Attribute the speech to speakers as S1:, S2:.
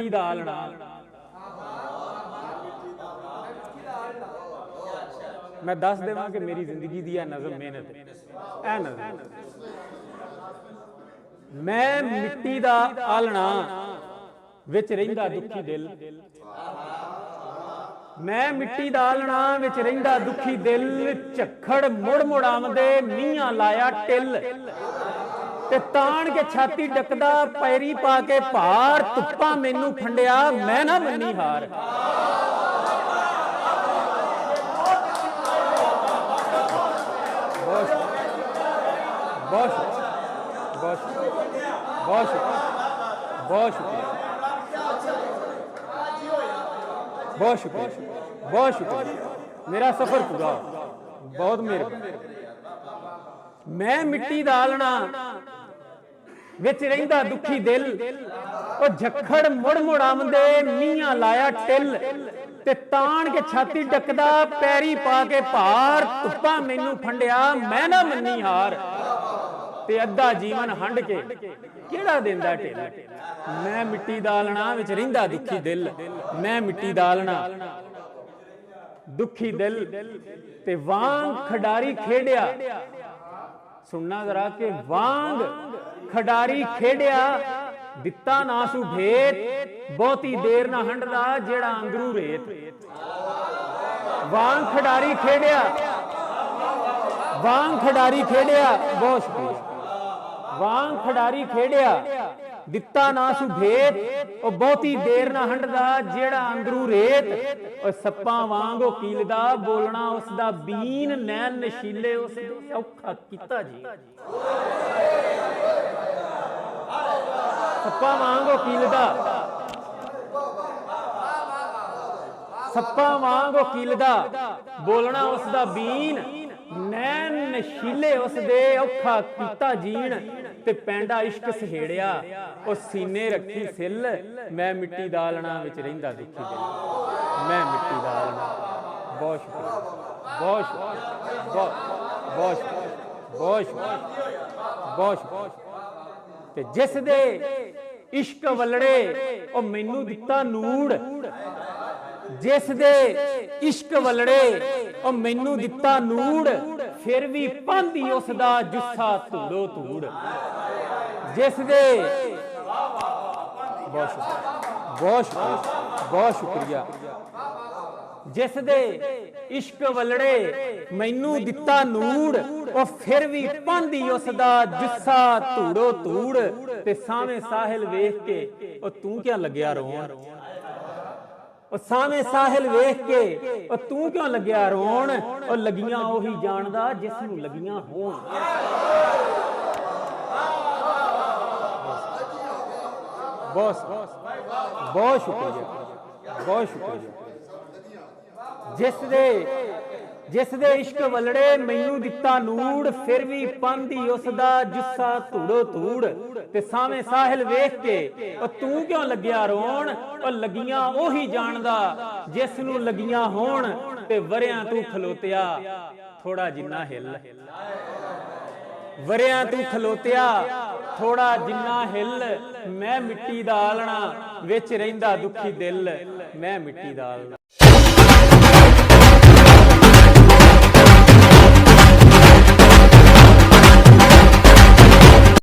S1: मिट्टी दा आलना। मैं दस देवां कि मेरी जिंदगी दी नज़म मेहनत है नज़म। मैं मिट्टी दा आलना विच रहिंदा दुखी दिल, मैं मिट्टी दा आलना विच रहिंदा दुखी दिल, झक्खड़ मुड़ मुड़ आमदे मींहां लाया टिल, ते ताण के छाती डकदा पैरी पा के भार, धुप्पा मैनू फंडिया मैं ना मन्नी हार। बहुत बहुत बहुत बहुत शुक्रिया, बहुत शुक्रिया, बहुत शुक्रिया। मेरा सफर पूरा, बहुत मेहरबानी। मैं मिट्टी दा आलना विच रहिंदा दुखी दिल, ओ झक्खड़ मुड़ मुड़ आमदे मींहां लाया टिल, ते ताण के छाती डकदा पैरी पा के भार, धुप्पा मैनू फंडिया मैं ना मन्नी हार, ते अद्धा जीवन हंड के केड़ा देंदा ढिल। मैं मिट्टी दा आलना विच रहिंदा दुखी दिल, मैं मिट्टी दा आलना दुखी दिल, ते वांग खडारी खेड़िया। सुनना जरा के वांग खडारी खेड़िया, दिता नासू भेद, बहुती देर ना हंडदा जेड़ा अंदरू रेत। वांग खडारी खेड़िया, वांग खडारी खेड़िया, बहुत शुक्रिया। वांग खडारी खेड़िया, दिता नासू भेद, ओ बहुती देर ना हंडदा जेड़ा अंदरू रेत। और सप्पा वांग ओ कीलदा बोलना उसदा बीन, नैन नशीले उसदे औखा कीता जी। सप्पा वांग ओ कीलदा, सप्पा वांग ओ कीलदा बोलना उसदा बीन, नैन नशीले उसदे औखा कीता जीण, ते पैंडा इश्क सहेड़िया ओ सीने रखी सिल। मैं मिट्टी दा आलना विच रहिंदा दुखी दिल, मैं मिट्टी दा आलना। बहुत शुक्रिया, बहुत शुक्रिया, बहुत बहुत शुक्रिया, बहुत शुक्रिया, बहुत शुक्रिया। ते जिस दे इश्क वलड़े ओ मैनू दिता नूड़, जिस दे इश्क वलड़े ओ मैनू दिता नूड़, फिर भी पांदी उसदा जुस्सा धूड़ो धूड़। जिस दे बहुत शुक्रिया, बहुत शुक्रिया, बहुत शुक्रिया। जिस दे इश्क वलड़े मैनू दिता नूड़, ओ फिर भी पांदी उसदा जुस्सा धूड़ो धूड़, ते सावें साहिल वेख के ओ तू क्या लग्या रोण। ओ सावें साहिल वेख के ओ तू क्यों लग्या रोण, ओ लगियां ओही जानदा जिस नूं लगियां होण। बहुत बहुत शुक्रिया, बहुत शुक्रिया। जिस दे इश्क वलड़े मैनू दिता नूड़, फिर भी पांदी उसदा जुस्सा धूड़ो धूड़, ते सावें साहिल वेख के ओ तू क्यों लग्या रोण, ओ लगियां ओही जानदा जिस नूं लगियां होण, ते वरियां तू खलोतिया थोड़ा जिन्ना हिल। वरियां तू खलोतिया थोड़ा जिन्ना हिल, मैं मिट्टी दा आलना विच रहिंदा दुखी दिल, मैं मिट्टी दा आलना।